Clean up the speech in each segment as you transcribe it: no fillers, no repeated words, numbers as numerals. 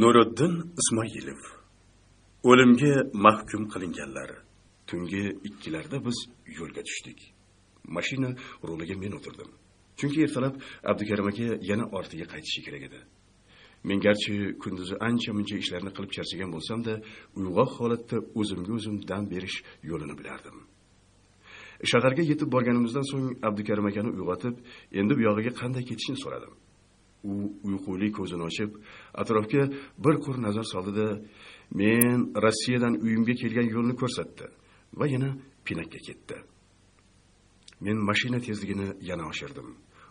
Nuriddin Ismoilov. O'limga mahkum qilinganlar. Tungi 2larda biz yo'lga tushdik. Mashina ruliga men o'tirdim. Chunki ertalab Abdukarim aka yana ortiga qaytishi kerak edi. Men garchi kunduzi ancha-muncha ishlarni qilib charchagan bo'lsam-da, uyg'oq holatda o'zimga o'zim dam berish yo'lini bilardim. Shaharga yetib borganimizdan so'ng Abdukarim akani uyg'otib, endi bu yog'iga qanday ketishini so'radim. U uyquli ko'zini ochib, atrofga bir ko'r nazar soldi-da, men Rossiyadan uyimga kelgan yo'lni ko'rsatdi va yana Pinakka ketdi. Men mashina tezligini yana oshirdim.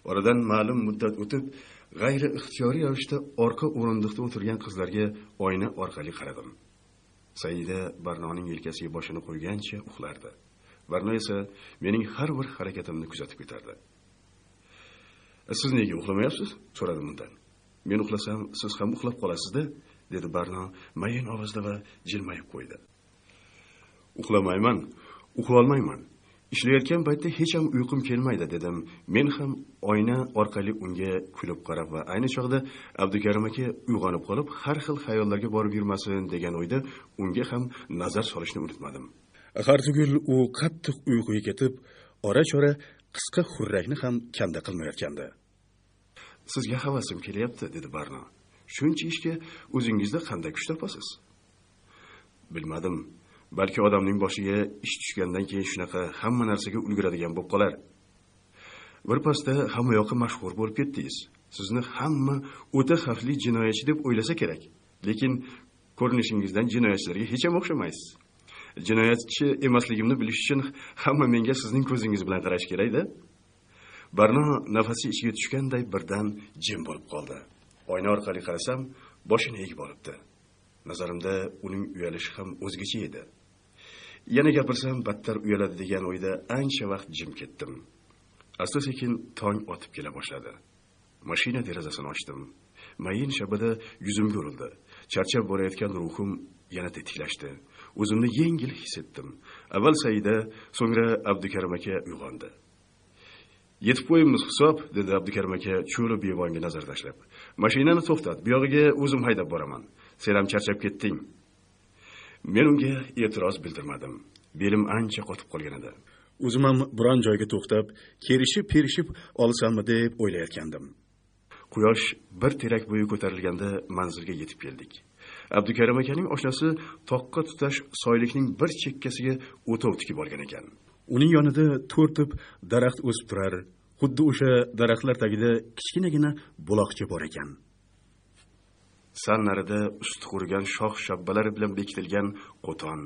Oradan ma'lum muddat o'tib, g'ayri ixtiyoriy ravishda orqa o'rindiqda o'tirgan qizlarga oyna orqali qaradim. Saida Barnoning yelkasiga boshini qo'ygancha uxlardi. Barno esa mening har bir harakatimni kuzatib ketardi. "Siz nega uxlamayapsiz?" so'radim undan. "Men uxlasam, siz ham uxlab qolasiz-da", dedi Barno mayin ovozda va jilmayib qo'ydi. "Uxlamayman, uxlolmayman. Ishlayotgan paytda hech ham uyqum kelmaydi", dedim. Men ham oyna orqali unga kulib qarab va ayni chog'da Abdukarim aka uyg'onib qolib, har xil xayollarga borib yurmasin degan o'yda unga ham nazar solishni unutmadim. Har tugul u qattiq uyquga ketib, ora-chora qisqa xurrakni ham kanda qilmayotgandi. "Sizga havasim kelyapti", dedi Barno. "Shuncha ishga o'zingizda qanday kuch topasiz?" "Bilmadim. Balki odamning boshiga ish tushgandan keyin shunaqa hamma narsaga ulguradigan bo'lib qolar. Bir pasda hamma yoqqa mashhur bo'lib ketdingiz. Sizni hamma o'ta xavfli jinoyatchi deb o'ylasa kerak. Lekin ko'rinishingizdan jinoyatchilarga hech ham o'xshamaysiz. Jinoyatchi emasligimni bilish uchun hamma menga sizning ko'zingiz bilan qarash kerak-da." Barno nafasi ichiga tushganday birdan jim bo'lib qoldi. Oyna orqali qarasam, boshini egib olibdi. Nazarimda uning uyalishi ham o'zgacha edi. Yana gapirsam battar uyaladi degan o'yda ancha vaqt jim ketdim. Asta-sekin tong otib kela boshladi. Mashina derazasini ochdim. Mayin shabada yuzimga urildi. Charchab borayotgan ruhim yana tetiklashdi. O'zimni yengil his etdim. Avval Saida, so'ngra Abdukarim aka uyg'ondi. "Yetib qo'yimiz hisob", dedi Abdukarim aka cho'li bevonga nazar tashlab. "Mashinani to'xtat, bu yog'iga o'zim haydab boraman. Sen ham charchab ketding." Men unga e'tiroz bildirmadim. Belim ancha qotib qolgan edi. O'zim ham biron joyga to'xtab, kerishib olsammi deb o'ylayotgandim. Quyosh bir terak bo'yi ko'tarilganda manzilga yetib keldik. Abdukarim akaning oshnasi toqqa tutash soylikning bir chekkasiga o'tov tikib olgan ekan. Uning yonida to'rtib daraxt o'sib turar, xuddi o'sha daraxtlar tagida kichkinagina buloqcha bor ekan. Sal narida usti qurigan shox shabbalari bilan bekitilgan qo'ton.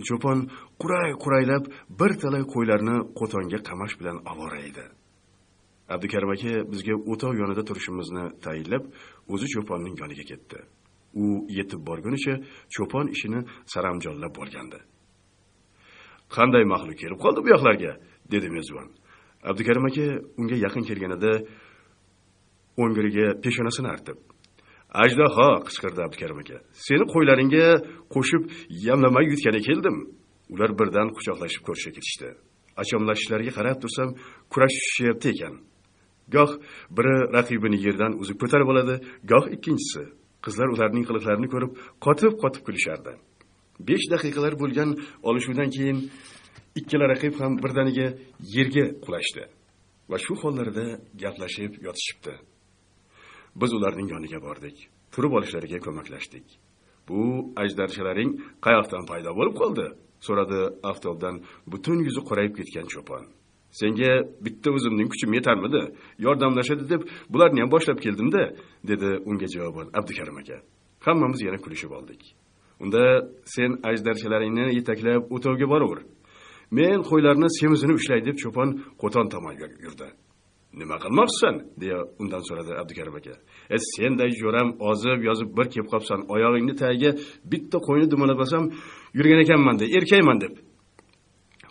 Cho'pon quray-quraylab bir talay qo'ylarni qo'tonga qamash bilan avora edi. Abdukarim aka bizga o'tov yonida turishimizni tayinlab, o'zi cho'ponning yoniga ketdi. U yetib borgunicha cho'pon ishini saramjonlab bo'lgandi. "Qanday maxluq kelib qoldi bu yoqlarga?" dedi mezbon. Abdukarim aka unga yaqin kelganida o'ngiriga peshonasini artib, "Ajdaho", qichqirdi Abdukarim aka. "Seni qo'ylaringga qo'shib yamlamay yutgani keldim." Ular birdan quchoqlashib ko'rishga ketishdi. Achomlashishlariga qarab tursam, kurash tushyapti ekan. Goh biri raqibini yerdan uzib ko'tarib oladi, goh ikkinchisi. Qizlar ularning qiliqlarini ko'rib, qotib kulishardi. 5 daqiqalar bo'lgan olishuvdan keyin ikkala raqib ham birdaniga yerga qulashdi va shu hollarida gaplashib yotishibdi. Biz ularning yoniga bordik. Turib olishlariga ko'maklashdik. "Bu ajdarchalaring qayoqdan paydo bo'lib qoldi?" so'radi avtobdan butun yuzi qorayib ketgan cho'pon. "Senga bitta o'zimning kuchim yetarmidi? Yordamlashadi deb bularni ham boshlab keldim-da", dedi unga javoban Abdukarim aka. Hammamiz yana kulishib oldik. "Unda sen ajdarchalaringni yetaklab o'tovga boraver. Men qo'ylarni semizini ushlay", deb cho'pon qo'ton tomonga yurdi. "Nima qilmoqchisan?" deya undan so'radi Abdukarim aka. "Senday jo'ram ozib-yozib bir kelib qolsan, oyog'ingni tagiga bitta qo'yni dumalabasam yurgan ekanman-da, erkakman" deb.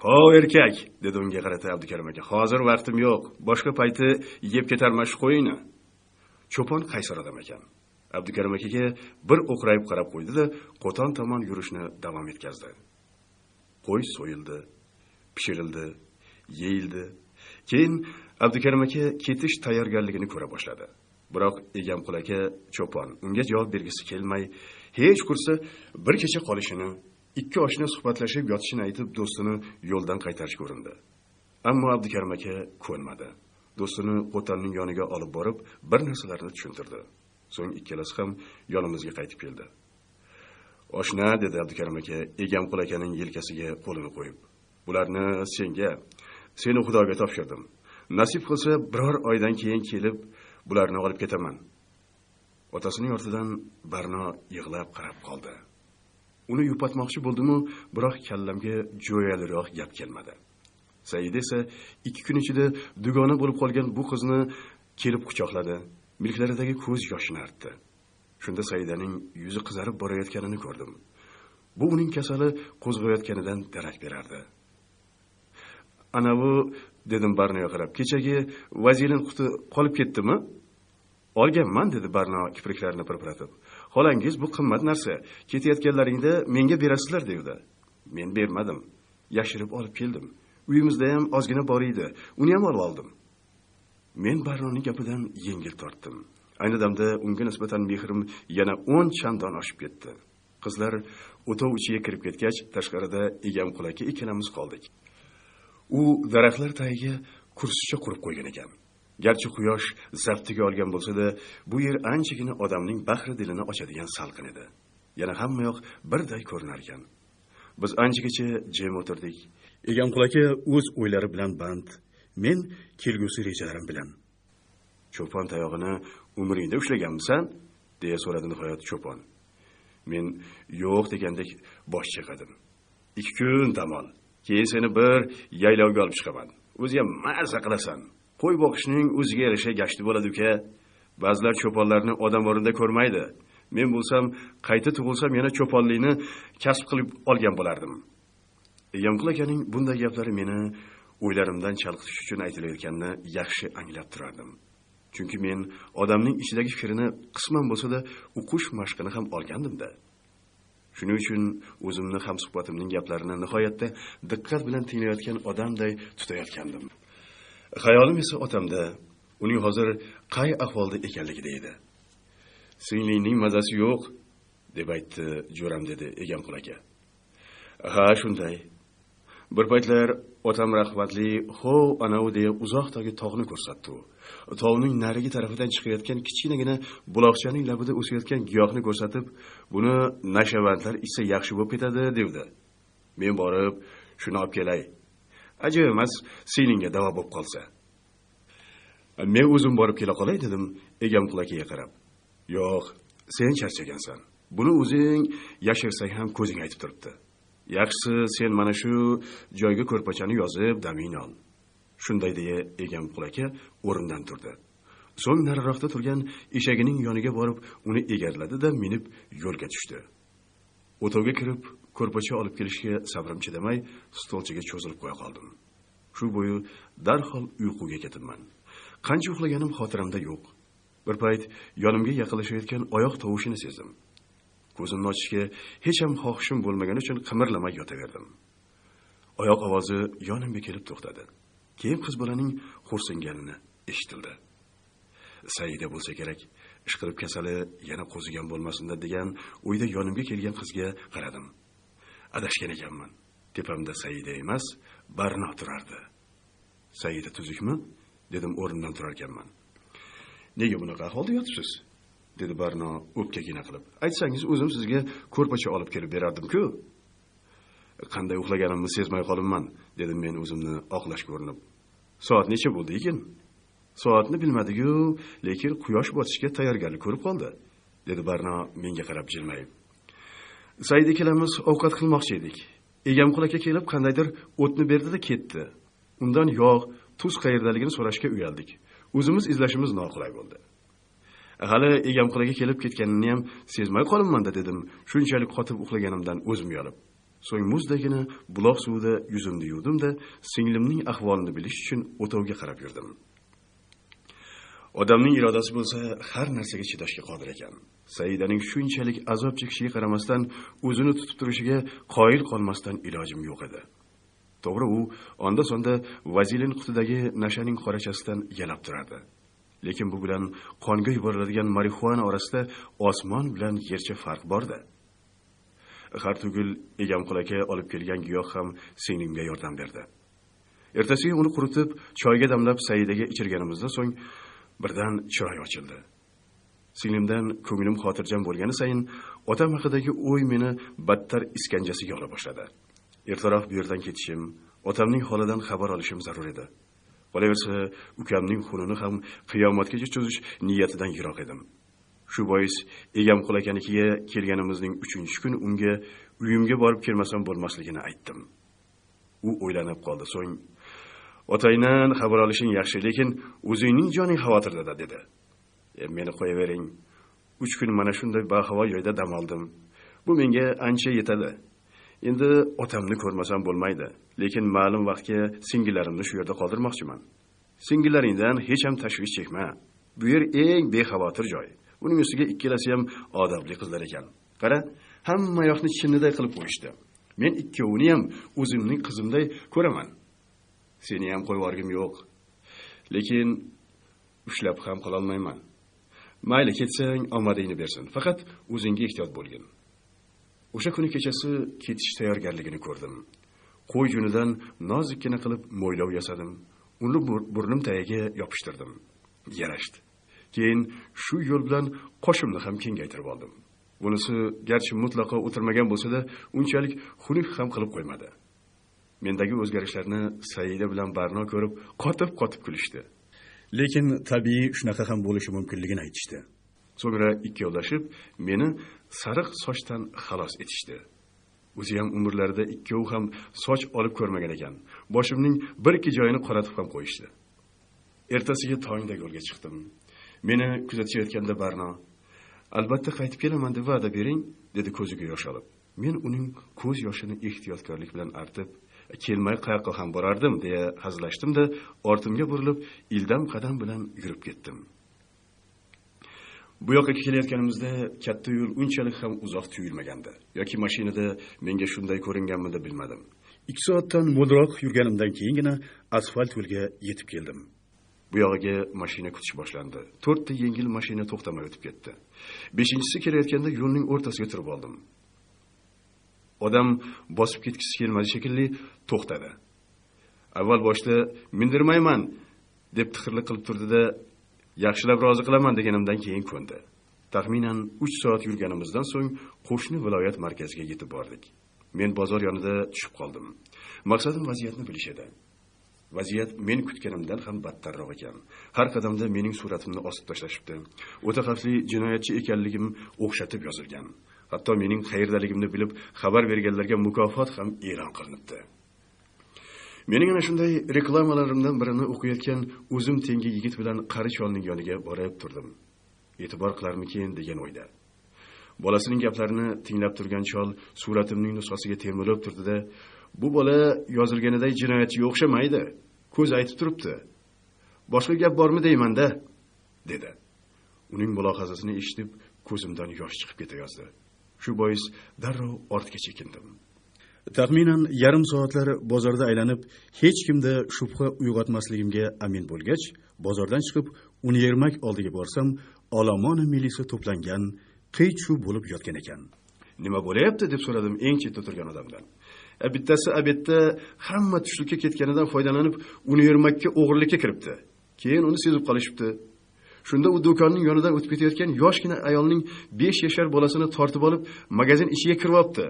"Ho, erkak", dedi unga qarata Abdukarim aka. "Hozir vaqtim yo'q. Boshqa payti yeb ketarman shu qo'yini." Cho'pon qaysar odam ekan. Abdukarim akaga bir o'qrayib qarab qo'ydi-da, qo'ton tomon yurishni davom etkazdi. Qo'y so'yildi, pishirildi, yeyildi. Keyin Abdukarim aka ketish tayyorgarligini ko'ra boshladi. Biroq Egamqul aka cho'pon unga javob bergisi kelmay, hech kursa bir kecha qolishini, ikki oshna suhbatlashib yotishini aytib, do'stini yo'ldan qaytarishga urindi. Ammo Abdukarim aka ko'nmadi. Do'stini qo'tanning yoniga olib borib, bir narsalarni tushuntirdi. So'ng ikkalasi ham yonimizga qaytib keldi. "Oshna", dedi Abdukarim aka Egamqul akaning yelkasiga qo'lini qo'yib. "Bularni senga, seni Xudoga topshirdim. Nasib qilsa, biror oydan keyin kelib, bularni olib ketaman." Otasining ortidan Barno yig'lab qarab qoldi. Uni yupatmoqchi bo'ldim-u, biroq kallamga jo'yaliroq gap kelmadi. Said esa 2 kun ichida dugona bo'lib qolgan bu qizni kelib quchoqladi, milklaridagi ko'z yoshini artdi. Shunda Saidaning yuzi qizarib borayotganini ko'rdim. Bu uning kasali qo'zg'ayotganidan darak berardi. "Anavi", dedim Barnoga qarab, "kechagi vazilin quti qolib ketdimi?" "Olganman", dedi Barno kipriklarini pirpiratib. "Xolangiz bu qimmat narsa, ketayotganlaringda menga berasizlar", dedi. Men bermadim, yashirib olib keldim. Uyimizda ham ozgina bor edi, uni ham olib oldim. Men Barnoning gapidan yengil tortdim. Ayni damda unga nisbatan mehrim yana 10 chandon oshib ketdi. Qizlar o'tov ichiga kirib ketgach, tashqarida Egamqul aka ikkalamiz qoldik. U daraxtlar tagiga kursicha qurib qo'ygan ekan. Garchi quyosh zaftiga olgan bo'lsa-da, bu yer anchagina odamning bahri dilini ochadigan salqin edi. Yana hamma yoq birday ko'rinar ekan. Biz anchagacha jim o'tirdik. Egamqul aka o'z o'ylari bilan band, men kelgusi rejalarim bilan. "Cho'pon tayog'ini umringda ushlaganmisan?" deya so'radi nihoyat cho'pon. Men yo'q degandek bosh chayqadim. 2 kun dam ol, keyin seni bir yaylovga olib chiqaman. O'zi ham maza qilasan. Qo'y boqishning o'ziga yarasha gashti bo'ladi uka. Ba'zilar cho'ponlarni odam o'rinda ko'rmaydi. Men bo'lsam, qayta tug'ilsam yana cho'ponlikni kasb qilib olgan bo'lardim. Egamqul akaning bunday gaplari meni o'ylarimdan chalg'itish uchun aytilayotganini yaxshi anglab turardim. Chunki men odamning ichidagi fikrini qisman bo'lsa-da o'qish mashqini ham olgandim-da. Shuning uchun o'zimni ham suhbatimning gaplarini nihoyatda diqqat bilan tinglayotgan odamday tutayotgandim. Xayolim esa otamda, uning hozir qay ahvolda ekanligida edi. "Singlingning mazasi yo'q", deb aytdi jo'ram, dedi Egamqul aka. "Ha, shunday. Bir paytlar otam rahmatli hov anavi deya uzoqdagi tog'ni ko'rsatdi. Tog'ning narigi tarafidan chiqayotgan kichkinagina buloqchaning labida o'sayotgan giyohni ko'rsatib, buni nashavandlar ichsa yaxshi bo'lib ketadi, dedi. Men borib, shuni olib kelay. Ajab emas, seningga davo bo'lib qolsa." Men o'zim borib kela qolay, dedim Egamqul akaga qarab. "Yo'q, sen charchagansan. Buni o'zing yashirsang ham ko'zing aytib turibdi. Yaxshisi sen mana shu joyga ko'rpachani yozib damingni ol." Shunday deya Egamqul aka o'rnidan turdi. So'ng nariroqda turgan eshagining yoniga borib, uni egarladi-da minib yo'lga tushdi. O'tovga kirib, ko'rpacha olib kelishga sabrim chidamay, stolchiga cho'zilib qo'ya qoldim. Shu bo'yi darhol uyquga ketibman. Qancha uxlaganim xotiramda yo'q. Bir payt yonimga yaqinlashayotgan oyoq tovushini sezdim. Ko'zimni ochishga hech ham xohishim bo'lmagani uchun qimirlamay yotaverdim. Oyoq ovozi yonimga kelib to'xtadi. Keyin qiz bolaning xo'rsinganini eshitildi. Saida bo'lsa kerak, ishqilib kasali yana qo'zigan bo'lmasin degan o'yda yonimga kelgan qizga qaradim. Adashgan ekanman. Tepamda Saida emas, Barno turardi. "Saida tuzukmi?" dedim o'rnimdan turar ekanman. "Nega bunaqa ahvolda yotibsiz?" dedi Barno o'pkagina qilib. "Aytsangiz o'zim sizga ko'rpacha olib kelib berardim-ku." "Qanday uxlaganimni sezmay qolibman", dedim men o'zimni oqlashga urinib. "Soat necha bo'ldi ekan?" "Soatni bilmadigu, lekin quyosh botishga tayyorgarlik ko'rib qoldi", dedi Barno menga qarab jilmayib. "Said ikkalamiz ovqat qilmoqchi edik. Egamqul aka kelib qandaydir o'tni berdi-da ketdi. Undan yog', tuz qayerdaligini so'rashga uyaldik. O'zimiz izlashimiz noqulay bo'ldi. Hali Egamqul aka kelib ketganini ham sezmay qolibman-da", dedim, shunchalik qotib uxlaganimdan o'zim uyalib. So'ng muzdagina buloq suvida yuzimni yuvdim-da, singlimning ahvolini bilish uchun o'tovga qarab yurdim. Odamning irodasi bo'lsa, har narsaga chidashga qodir ekan. Saidaning shunchalik azob chekishiga qaramasdan, o'zini tutib turishiga qoyil qolmasdan ilojim yo'q edi. To'g'ri, u onda-sonda vazilin qutidagi nashaning qorachasidan yalab turardi. Lekin bu bilan qonga yuboriladigan marixuana orasida osmon bilan yercha farq bor-da. Har tugul Egamqul aka olib kelgan giyoh ham singlimga yordam berdi. Ertasiga uni quritib, choyga damlab Saidaga ichirganimizdan so'ng birdan chiroy ochildi. Singlimdan ko'nglim xotirjam bo'lgani sayin otam haqidagi o'y meni battar iskanjasiga ola boshladi. Ertaroq bu yerdan ketishim, otamning holidan xabar olishim zarur edi. Qolaversa, ukamning xunini ham qiyomatgacha cho'zish niyatidan yiroq edim. Shu bois Egamqul akanikiga kelganimizning 3-kun unga uyimga borib kelmasam bo'lmasligini aytdim. U o'ylanib qoldi. So'ng otangdan xabar olishing yaxshi, lekin o'zingning joning xavotirda dedi. Meni qo'yavering. 3 kun mana shunday bahavo joyda dam oldim. Bu menga ancha yetadi. Endi otamni ko'rmasam bo'lmaydi, lekin ma'lum vaqtga singillarimni shu yerda qoldirmoqchiman. Singillaringdan hech ham tashvish chekma. Bu yer eng bexavotir joy. Uning ustiga ikkalasi ham odobli qizlar ekan. Qara, hamma yoqni chinniday qilib qo'yishdi. Men ikkovini ham o'zimning qizimday ko'raman. Seni ham qo'yvorgim yo'q. Lekin ushlab ham qola olmayman. Mayli, ketsang omadingni bersin. Faqat o'zingga ehtiyot bo'lgin. O'sha kuni kechasi ketish tayyorgarligini ko'rdim. Qo'y junidan nozikkina qilib mo'ylov yasadim. Uni burnim tagiga yopishtirdim. Yarashdi. Keyin shu yo'l bilan qoshimni ham kengaytirib oldim. Bunisi garchi mutlaqo o'tirmagan bo'lsa-da, unchalik xunuk ham qilib qo'ymadi. Mendagi o'zgarishlarni Saida bilan Barno ko'rib, qotib kulishdi. Lekin tabiiy shunaqa ham bo'lishi mumkinligini aytishdi. So'ngra ikkovlashib meni sariq sochdan xalos etishdi. O'zi ham umrlarida ikkov ham soch olib ko'rmagan ekan. Boshimning bir-ikki joyini qoratib ham qo'yishdi. Ertasiga tongda yo'lga chiqdim. Meni kuzatayotganda Barno, "Albatta qaytib kelaman deb va'da bering", dedi ko'ziga yosh olib. Men uning ko'z yoshini ehtiyotkorlik bilan artib, "Kelmay qayoqqa ham borardim", deya hazillashdim-da, ortimga burilib, ildam qadam bilan yurib ketdim. Bu yoqqa kelayotganimizda katta yo'l unchalik ham uzoq tuyulmagandi. Yoki mashinada menga shunday ko'ringanmidi bilmadim. 2 soatdan mo'lroq yurganimdan keyingina asfalt yo'lga yetib keldim. Bu yog'iga mashina kutish boshlandi. 4 ta yengil mashina to'xtamay o'tib ketdi. 5-inchisi kelayotganda yo'lning o'rtasiga turib oldim. Odam bosib ketgisi kelmadi shekilli to'xtadi. Avval boshda "Mindirmayman" deb tiqirlik qilib turdi-da, "Yaxshilab rozi qilaman" deganimdan keyin ko'ndi. Taxminan 3 soat yurganimizdan so'ng qo'shni viloyat markaziga yetib bordik. Men bozor yonida tushib qoldim. Maqsadim vaziyatni bilish edi. Vaziyat men kutganimdan ham battarroq ekan. Har qadamda mening suratimni osib tashlashibdi. O'ta xavfli jinoyatchi ekanligim o'xshatib yozilgan. Hatto mening qayerdaligimni bilib xabar berganlarga mukofot ham e'lon qilinibdi. Mening ana shunday reklamalarimdan birini o'qiyotgan o'zim tengi yigit bilan qari cholning yoniga borib turdim. E'tibor qilarmikin degan o'yda. Bolasining gaplarini tinglab turgan chol suratimning nusxasiga termilib turdi-da, "Bu bola yozilganiday jinoyatchiga o'xshamaydi. Ko'z aytib turibdi. Boshqa gap bormi deyman-da", dedi. Uning mulohazasini eshitib, ko'zimdan yosh chiqib ketayozdi. Shu bois darrov ortga chekindim. Taxminan yarim soatlar bozorda aylanib, hech kimda shubha uyg'otmasligimga amin bo'lgach, bozordan chiqib, Univermak oldiga borsam, olomoni milisa to'plangan, qiy-chuv bo'lib yotgan ekan. "Nima bo'layapti?" deb so'radim eng chetda turgan odamdan. Bittasi abetda hamma tushlikka ketganidan foydalanib, Univermakka o'g'irlikka kiribdi. Keyin uni sezib qolishibdi. Shunda u do'konning yonidan o'tib ketayotgan yoshgina ayolning 5 yashar bolasini tortib olib, magazin ichiga kirib olibdi.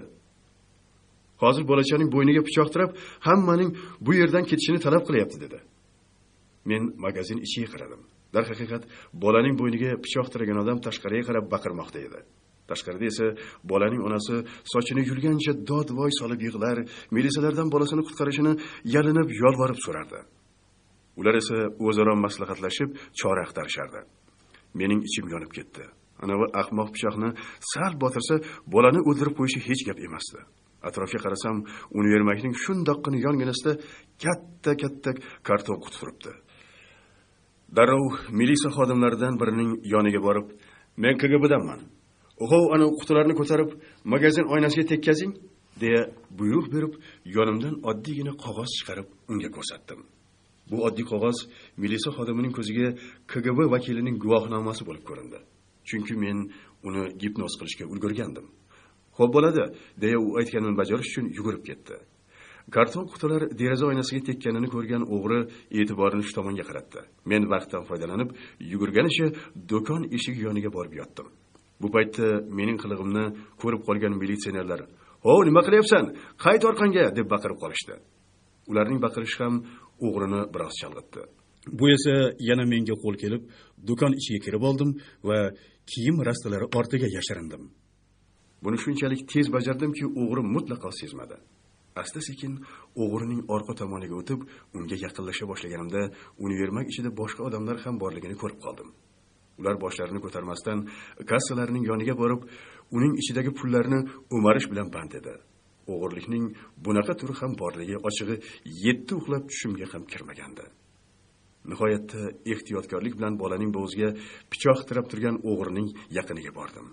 Hozir bolachaning bo'yniga pichoq tirab, hammaning bu yerdan ketishini talab qilyapti, dedi. Men magazin ichiga qaradim. Dar haqiqat, bolaning bo'yniga pichoq tiragan odam tashqariga qarab baqirmoqda edi. Tashqarida esa bolaning onasi sochini yulgancha dod-voy solib yig'lar, milisalardan bolasini qutqarishini yalinib yolvorib so'rardi. Ular esa o'zaro maslahatlashib chora axtarishardi. Mening ichim yonib ketdi. Ana bu ahmoq pichoqni sal botirsa, bolani o'ldirib qo'yishi hech gap emasdi. Atrofga qarasam, Univermakning shundoqqina yonginasida katta karton quti turibdi. Darrov milisa xodimlaridan birining yoniga borib, "Men KGBdanman. O'g'ov ana qutilarni ko'tarib, magazin oynasiga tekkazing", deya buyruq berib, yonimdan oddiygina qog'oz chiqarib unga ko'rsatdim. Bu oddiy qog'oz militsiya xodimining ko'ziga KGB vakilining guvohnomasi bo'lib ko'rindi. Chunki men uni gipnoz qilishga ulgurgandim. "Xo'p bo'ladi", deya u aytganini bajarish uchun yugurib ketdi. Karton qutilar deraza oynasiga tekkanini ko'rgan o'g'ri e'tiborini shu tomonga qaratdi. Men vaqtdan foydalanib, yugurganicha do'kon eshigi yoniga borib yotdim. Bu paytda mening qilig'imni ko'rib qolgan militsionerlar "Ho, nima qilyapsan? Qayt orqangga!" deb baqirib qolishdi. Ularning baqirishi ham o'g'rini biroz chalg'itdi. Bu esa yana menga qo'l kelib, do'kon ichiga kirib oldim va kiyim rastalari ortiga yashirindim. Buni shunchalik tez bajardimki, o'g'ri mutlaqo sezmadi. Asta-sekin o'g'rining orqa tomoniga o'tib, unga yaqinlasha boshlaganimda, univermak ichida boshqa odamlar ham borligini ko'rib qoldim. Ular boshlarini ko'tarmasdan kassalarning yoniga borib, uning ichidagi pullarni o'marish bilan band edi. O'g'irlikning bunaqa turi ham borligi ochig'i 7 uxlab tushimga ham kirmagandi. Nihoyatda ehtiyotkorlik bilan bolaning bo'g'ziga pichoq tirab turgan o'g'rining yaqiniga bordim.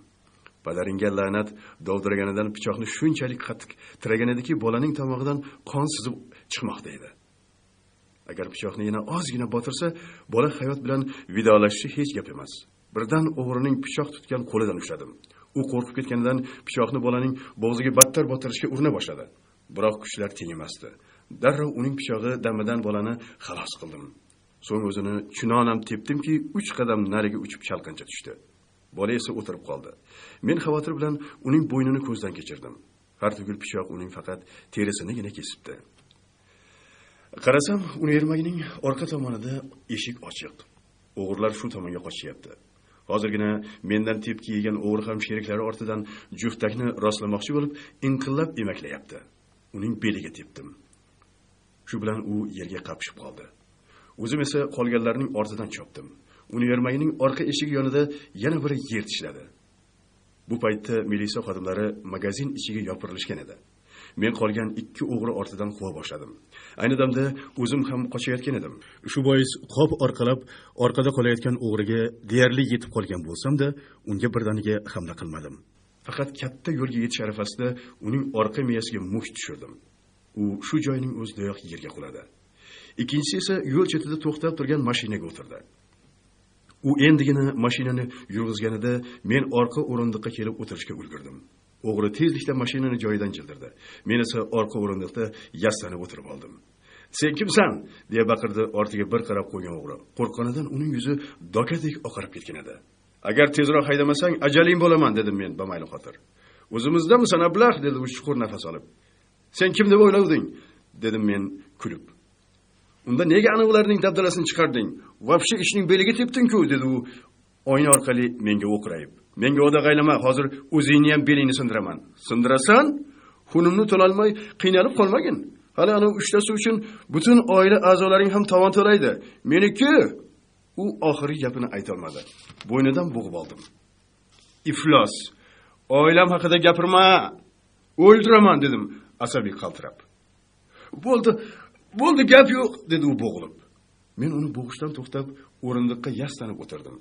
Padaringga la'nat dovdiraganidan pichoqni shunchalik qattiq tiragan ediki, bolaning tomog'idan qon sizib chiqmoqda edi. Agar pichoqni yana ozgina botirsa, bola hayot bilan vidolashishi hech gap emas. Birdan o'g'rining pichoq tutgan qo'lidan ushladim. U qo'rqib ketganidan pichoqni bolaning bo'g'ziga battar botirishga urina boshladi. Biroq kuchlar teng emasdi. Darrov uning pichog'i damidan bolani xalos qildim. So'ng o'zini chunonam tepdimki, 3 qadam nariga uchib chalqancha tushdi. Bola esa o'tirib qoldi. Men xavotir bilan uning bo'ynini ko'zdan kechirdim. Har tugul pichoq uning faqat terisinigina kesibdi. Qarasam, univermagining orqa tomonida eshik ochiq. O'g'irlar shu tomonga qochyapti. Hozirgina mendan tepki yegan o'g'ri ham sheriklari ortidan juftakni rostlamoqchi bo'lib, inqillab emaklayapti. Uning beliga tepdim. Shu bilan u yerga qapishib qoldi. O'zim esa qolganlarning ortidan chopdim. Univermagining orqa eshigi yonida yana biri yer tishladi. Bu paytda militsiya xodimlari magazin ichiga yopirilishgan edi. Men qolgan 2 o'g'ri ortidan qova boshladim. Ayni damda o'zim ham qochayotgan edim. Shu bois qop orqalab orqada qolayotgan o'g'riga deyarli yetib qolgan bo'lsam-da, unga birdaniga hamla qilmadim. Faqat katta yo'lga yetish arafasida uning orqa miyasiga musht tushirdim. U shu joyning o'zidayoq yerga quladi. Ikkinchisi esa yo'l chetida to'xtab turgan mashinaga o'tirdi. U endigina mashinani yurg'izganida men orqa o'rindiqqa kelib o'tirishga ulgurdim. O'g'ri tezlikda mashinani joyidan jildirdi. Men esa orqa o'rindiqda yaslanib o'tirib oldim. "Sen kimsan?" deya baqirdi ortiga bir qarab qo'ygan o'g'ri. Qo'rqqanidan uning yuzi dokadek oqarib ketgan edi. "Agar tezroq haydamasang, ajaling bo'laman", dedim men bamayli xotir. "O'zimizdamisan, ablah?" dedi u chuqur nafas olib. "Sen kim deb o'ylading?" dedim men kulib. "Unda nega ana ularning dabdalasini chiqarding? Vobshe ishning beliga tepding-ku", dedi u oyna orqali menga o'qrayib. "Menga o'dag'aylama, hozir o'zingni ham belingni sindiraman." "Sindirasan? Xunimni to'lolmay qiynalib qolmagin. Hali ana uchtasi uchun butun oila a'zolaring ham tovon to'laydi. Meniki?" U oxirgi gapini ayta olmadi. Bo'ynidan bo'g'ib oldim. "Iflos. Oilam haqida gapirma. O'ldiraman", dedim asabiy qaltirab. Bo'ldi, gap yo'q", dedi u bo'g'ilib. Men uni bo'g'ishdan to'xtab, o'rindiqqa yaslanib o'tirdim.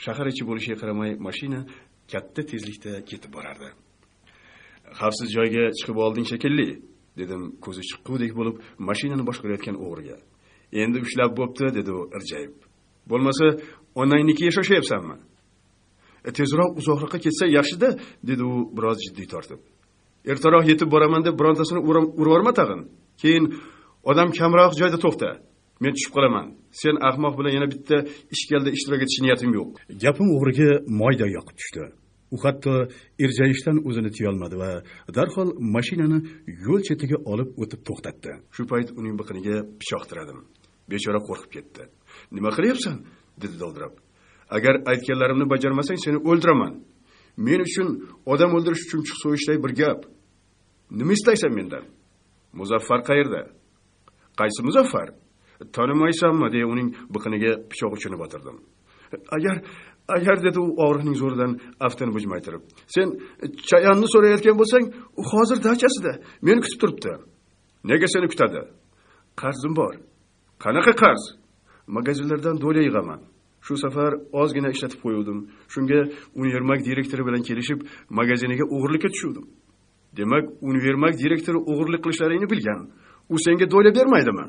Shahar ichi bo'lishiga qaramay, mashina katta tezlikda ketib borardi. "Xavfsiz joyga chiqib olding shekilli", dedim ko'zi chiqqudek bo'lib mashinani boshqarayotgan o'g'riga. "Endi ushlab bo'pti", dedi u irjayib. "Bo'lmasa, onangnikiga shoshyapsanmi?" "Tezroq uzoqroqqa ketsa yaxshi-da", dedi u biroz jiddiy tortib. "Ertaroq yetib boraman deb birontasini urvorma tag'in. Keyin odam kamroq joyda to'xta. Men tushib qolaman. Sen ahmoq bilan yana bitta ishkalda ishtirok etish niyatim yo'q." Gapim o'g'riga moyda yoqib tushdi. U hatto irjayishdan o'zini tiya olmadi va darhol mashinani yo'l chetiga olib o'tib to'xtatdi. Shu payt uning biqiniga pichoq tiradim. Bechora qo'rqib ketdi. "Nima qilyapsan?" dedi dovdirab. "Agar aytganlarimni bajarmasang, seni o'ldiraman. Men uchun odam o'ldirish uchun chiq so'yishday bir gap. Nima istaysan mendan?" "Muzaffar qayerda?" "Qaysi Muzaffar? Tanimaysanmi?" deya uning biqiniga pichoq uchini botirdim. Agar dedi u og'riqning zo'ridan aftini bujmaytirib. "Sen chayonni so'rayotgan bo'lsang, u hozir dachasida. Meni kutib turibdi." "Nega seni kutadi?" "Qarzim bor." "Qanaqa qarz?" "Magazinlardan do'la yig'aman. Shu safar ozgina ishlatib qo'yuvdim. Shunga univermak direktori bilan kelishib, magaziniga o'g'irlikka tushuvdim." "Demak, univermak direktori o'g'irlik qilishlaringni bilgan. U senga do'la bermaydimi?"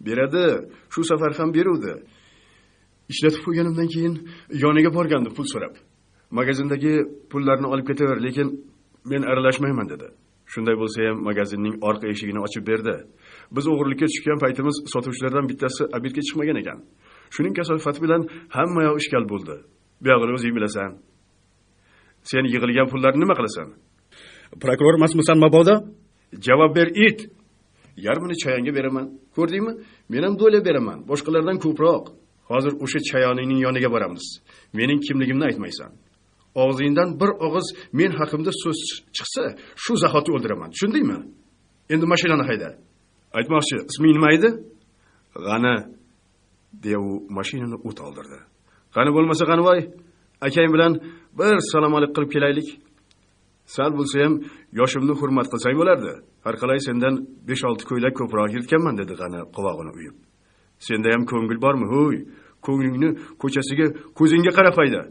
Beradi, shu safar ham beruvdi. Ishlatib qo'yganimdan keyin yoniga borgandim pul so'rab. Magazindagi pullarni olib ketaver, lekin men aralashmayman dedi. Shunday bo'lsa ham magazinning orqa eshigini ochib berdi. Biz o'g'irlikka tushgan paytimiz sotuvchilardan bittasi obedga chiqmagan ekan. Shuning kasofati bilan hamma yoq ishkal bo'ldi. Buyog'ini o'zing bilasan. Sen yig'ilgan pullarni nima qilasan? Prokuror emasmisan mabodo? Javob ber, it. Yarmini chayonga beraman. Ko'rdingmi? Men ham do'la beraman, boshqalardan ko'proq. Hozir o'sha chayoningning yoniga boramiz. Mening kimligimni aytmaysan. Og'zingdan bir og'iz men haqimda so'z chiqsa, shu zahoti o'ldiraman. Tushundingmi? Endi mashinani hayda. Aytmoqchi, isming nima edi? G'ani, deya u mashinani o't oldirdi. Qani bo'lmasa qani voy, akang bilan bir salom alik qilib kelaylik. Sal bo'lsa ham yoshimni hurmat qilsang bo'lardi. Har qalay sendan 5-6 ko'ylak ko'proq yirtganman dedi G'ani qovog'ini uyib. Senda ham ko'ngil bormi? Ho'y, ko'nglingni ko'chasiga, ko'zingga qarab hayda.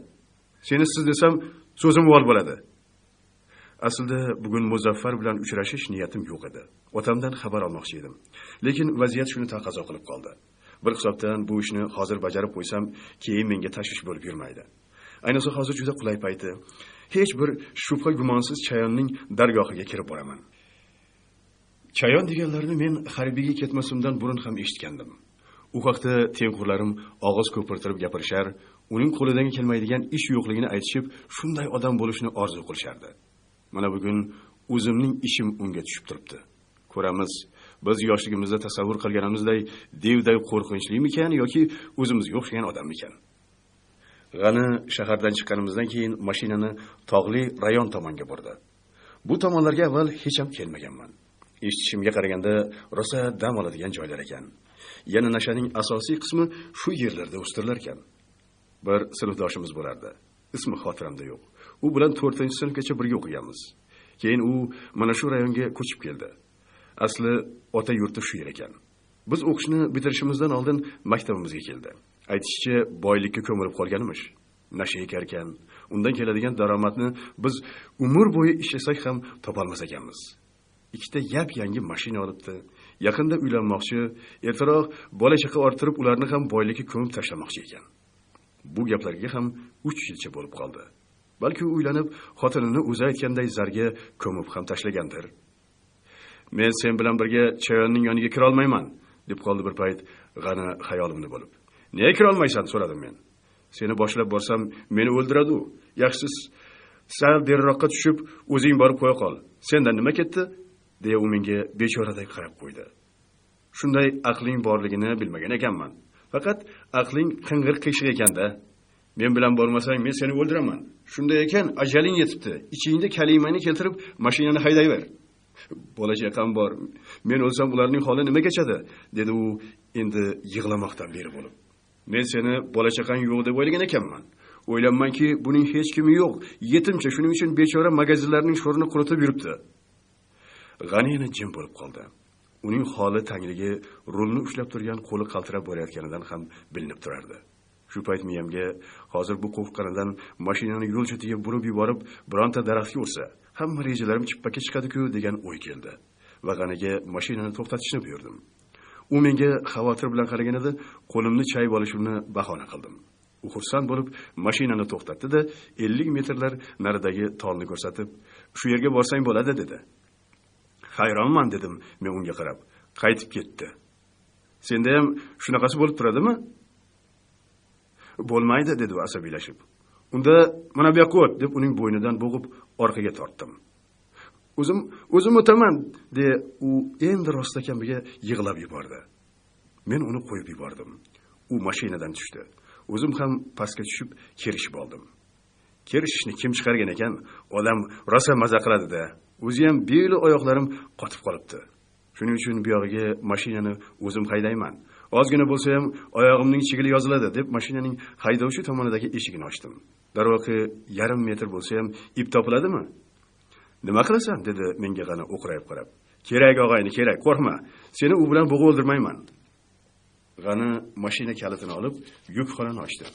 Seni siz desam so'zim vol bo'ladi. Aslida bugun Muzaffar bilan uchrashish niyatim yo'q edi. Otamdan xabar olmoqchi edim. Lekin vaziyat shuni taqozo qilib qoldi. Bir hisobdan bu ishni hozir bajarib qo'ysam, keyin menga tashvish bo'lib yurmaydi. Ayniqsa hozir juda qulay payti. Hech bir shubha gumonsiz chayonning dargohiga kirib boraman. Chayon deganlarni men harbiyga ketmasimdan burun ham eshitgandim. U haqda tengqurlarim og'iz ko'pirtirib gapirishar, uning qo'lidan kelmaydigan ish yo'qligini aytishib, shunday odam bo'lishni orzu qilishardi. Mana bugun o'zimning ishim unga tushib turibdi. Ko'ramiz, biz yoshligimizda tasavvur qilganimizday devday qo'rqinchlimikan yoki o'zimizga o'xshagan odammikan? G'ani shahardan chiqqanimizdan keyin mashinani tog'li rayon tomonga bordi. Bu tomonlarga avval hech ham kelmaganman. Eshitishimga qaraganda rosa dam oladigan joylar ekan. Yana nashaning asosiy qismi shu yerlarda o'stirilar ekan. Bir sinfdoshimiz bo'lardi. Ismi xotiramda yo'q. U bilan 4-sinfgacha birga o'qiganmiz. Keyin u mana shu rayonga ko'chib keldi. Asli ota yurti shu yer ekan. Biz o'qishni bitirishimizdan oldin maktabimizga keldi. Aytishicha, boylikka ko'milib qolganimiz. Nasha ekar ekan. Undan keladigan daromadni biz umr bo'yi ishlasak ham topolmas ekanmiz. Ikkita yangi mashina olibdi. Yaqinda uylanmoqchi, ertaroq bola chaqa orttirib ularni ham boylikka ko'mib tashlamoqchi ekan. Bu gaplarga ham 3 yilcha bo'lib qoldi. Balki u uylanib, xotinini o'zi aytganday zarga ko'mib ham tashlagandir. Men sen bilan birga chayonning yoniga kira olmayman, deb qoldi bir payt G'ani xayolimni bo'lib. Nega kira olmaysan, so'radim men. Seni boshlab borsam meni o'ldiradi u. Yaxshisiz, sal beriroqqa tushib, o'zing borib qo'ya qol. Sendan nima ketdi? deya u menga bechoraday qarab qo'ydi. Shunday aqling borligini bilmagan ekanman. Faqat aqling qing'ir qiyshiq ekanda. Men bilan bormasang men seni o'ldiraman. Shunday ekan, ajaling yetibdi. Ichingda kalimani keltirib, mashinani haydayver. Bola chaqam bor. Men o'lsam ularning holi nima kechadi? dedi u endi yig'lamoqdan beri bo'lib. Men seni bola chaqang yo'q deb o'ylagan ekanman. O'ylanmanki, buning hech kimi yo'q. Yetimcha, shuning uchun bechora magazinlarning sho'rini quritib yuribdi. G'ani yana jim bo'lib qoldi. Uning holi tangligi rulni ushlab turgan qo'li qaltirab borayotganidan ham bilinib turardi. Shu payt miyamga hozir bu qo'rqqanidan mashinani yo'l chetiga burib yuborib, bironta daraxtga ursa, hamma rejalarim chippakka chiqadi-ku degan o'y keldi. Va G'aniga mashinani to'xtatishni buyurdim. U menga xavotir bilan qaraganida qo'limni chayib olishimni bahona qildim. U xursand bo'lib mashinani to'xtatdi-da 50 metrlar naridagi tolni ko'rsatib, "Shu yerga borsang bo'ladi" dedi. Hayronman dedim men unga qarab. Qaytib ketdi. Senda ham shunaqasi bo'lib turadimi? Bo'lmaydi dedi u asabiylashib. Unda mana bu yoqqa o't deb uning bo'ynidan bo'g'ib orqaga tortdim. O'zim o'taman de u endi rostlakambiga yig'lab yubordi. Men uni qo'yib yubordim. U mashinadan tushdi. O'zim ham pastga tushib kerishib oldim. Kerishishni kim chiqargan ekan? Odam rosa maza qiladi-da. O'zi ham beli oyoqlarim qotib qolibdi. Shuning uchun bu yog'iga mashinani o'zim haydayman. Ozgina bo'lsa ham oyog'imning chigili yoziladi deb mashinaning haydovchi tomonidagi eshigini ochdim. Darvoqe yarim metr bo'lsa ham ip topiladimi? Nima qilasan dedi menga G'ani o'qrayib qarab. Kerak og'ayni, kerak, qo'rqma. Seni u bilan bo'g'ib o'ldirmayman. G'ani mashina kalitini olib yukxonani ochdi.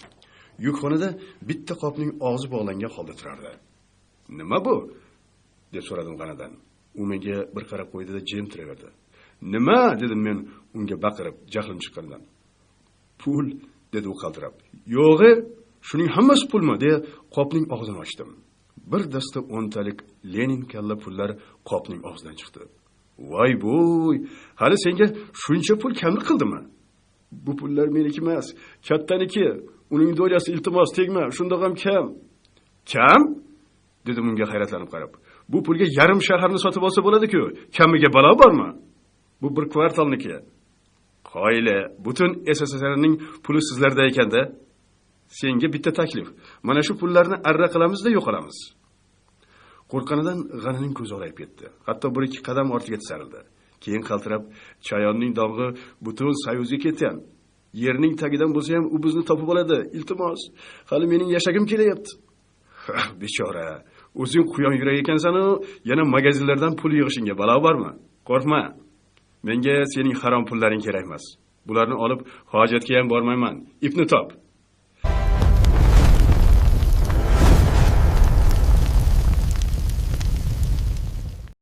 Yukxonada bitta qopning og'zi bog'langan holda turardi. Nima bu? deb so'radim G'anidan. U menga bir qarab qo'ydi-da jim turaverdi. Nima dedim men unga baqirib, jahlim chiqqandan. Pul dedi u qaltirab. Yo'g'i, shuning hammasi pulmi deya qopning og'zini ochdim. Bir dasta 10 talik Lenin kalla pullar qopning og'zidan chiqdi. Voy bo'y, hali senga shuncha pul kamlik qildimi? Bu pullar meniki emas, kattaniki. Uning do'ljasi iltimos tegma, shundoq ham kam. Kam? Dedim unga hayratlanib qarab. Bu pulga yarim shaharni sotib olsa bo'ladi-ku. Kamiga balo bormi? Bu bir kvartalniki. Qoyile, butun SSSRning puli sizlarda ekanda. Senga bitta taklif. Mana shu pullarni arra qilamiz-da yo'qolamiz. Qo'rqqanidan G'anining ko'zi orayib ketdi. Hatto bir ikki qadam ortiga tisarildi. Keyin qaltirab, chayonning dog'i butun Soyuzga ketgan. Yerning tagidan bo'lsa ham u bizni topib oladi. Iltimos, hali mening yashagim kelyapti. Bechora, o'zing quyon yurak ekansan-ku, yana magazinlardan pul yig'ishingga balo bormi? Qo'rqma. Menga sening harom pullaring kerak emas. Bularni olib hojatga ham bormayman. Ipni top.